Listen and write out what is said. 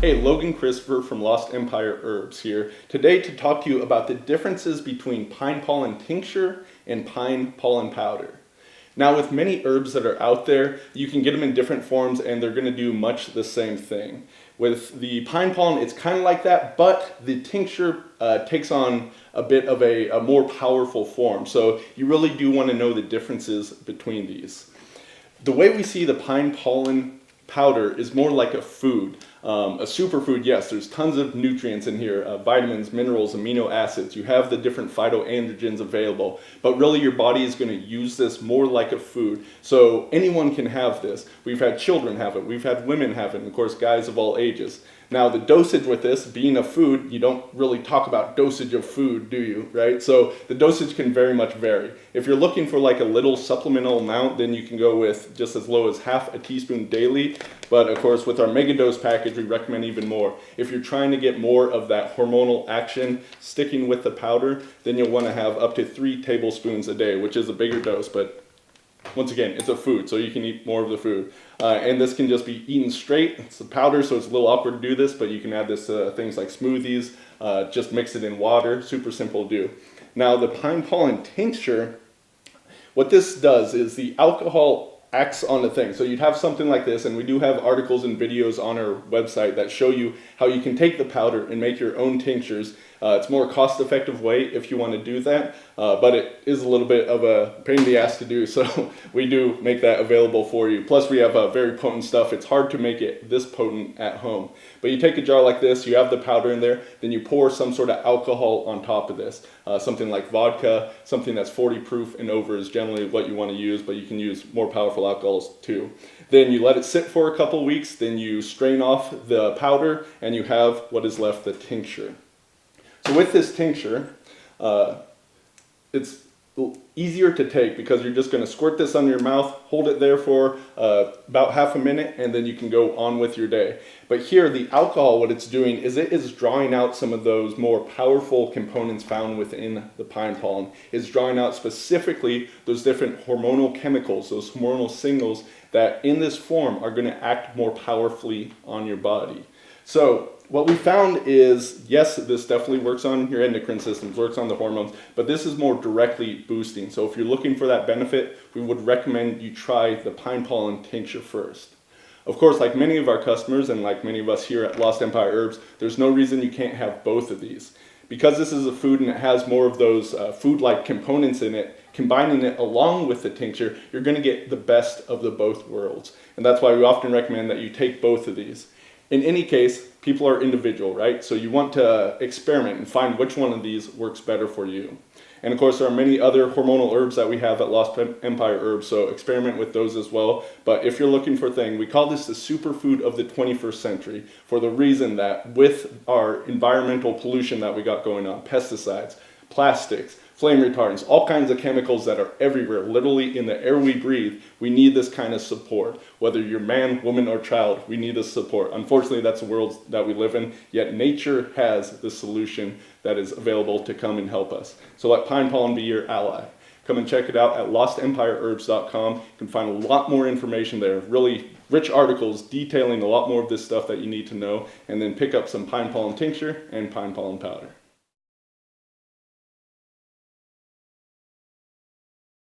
Hey, Logan Christopher from Lost Empire Herbs here, today to talk to you about the differences between pine pollen tincture and pine pollen powder. Now, with many herbs that are out there, you can get them in different forms and they're going to do much the same thing. With the pine pollen, it's kind of like that, but the tincture takes on a bit of a more powerful form. So you really do want to know the differences between these. The way we see the pine pollen powder is more like a food. A superfood, yes, there's tons of nutrients in here, vitamins, minerals, amino acids. You have the different phyto-androgens available, but really your body is going to use this more like a food. So anyone can have this. We've had children have it, we've had women have it, and of course guys of all ages. Now the dosage with this being a food, you don't really talk about dosage of food, do you, right? So the dosage can very much vary. If you're looking for like a little supplemental amount, then you can go with just as low as half a teaspoon daily. But of course with our mega dose package, we recommend even more. If you're trying to get more of that hormonal action sticking with the powder, then you'll want to have up to 3 tablespoons a day, which is a bigger dose, but once again, it's a food, so you can eat more of the food. And this can just be eaten straight. It's a powder, so it's a little awkward to do this, but you can add this to things like smoothies, just mix it in water, super simple to do. Now the pine pollen tincture, what this does is the alcohol acts on the thing. So you'd have something like this, and we do have articles and videos on our website that show you how you can take the powder and make your own tinctures. It's a more cost-effective way if you want to do that, but it is a little bit of a pain in the ass to do, so we do make that available for you. Plus we have very potent stuff. It's hard to make it this potent at home. But you take a jar like this, you have the powder in there, then you pour some sort of alcohol on top of this. Something like vodka, something that's 40 proof and over is generally what you want to use, but you can use more powerful alcohols too. Then you let it sit for a couple weeks, then you strain off the powder, and you have what is left, the tincture. So with this tincture, it's easier to take because you're just going to squirt this under your mouth, hold it there for about half a minute, and then you can go on with your day. But here, the alcohol, what it's doing is it is drawing out some of those more powerful components found within the pine pollen. It's drawing out specifically those different hormonal chemicals, those hormonal signals that in this form are going to act more powerfully on your body. So what we found is, yes, this definitely works on your endocrine systems, works on the hormones, but this is more directly boosting. So if you're looking for that benefit, we would recommend you try the pine pollen tincture first. Of course, like many of our customers and like many of us here at Lost Empire Herbs, there's no reason you can't have both of these. Because this is a food and it has more of those food-like components in it, combining it along with the tincture, you're going to get the best of the both worlds. And that's why we often recommend that you take both of these. In any case, people are individual, right? So you want to experiment and find which one of these works better for you. And of course, there are many other hormonal herbs that we have at Lost Empire Herbs, so experiment with those as well. But if you're looking for a thing, we call this the superfood of the 21st century for the reason that with our environmental pollution that we got going on, pesticides, plastics, flame retardants, all kinds of chemicals that are everywhere, literally in the air we breathe, we need this kind of support. Whether you're man, woman, or child, we need this support. Unfortunately, that's the world that we live in, yet nature has the solution that is available to come and help us. So let pine pollen be your ally. Come and check it out at lostempireherbs.com. You can find a lot more information there, really rich articles detailing a lot more of this stuff that you need to know, and then pick up some pine pollen tincture and pine pollen powder.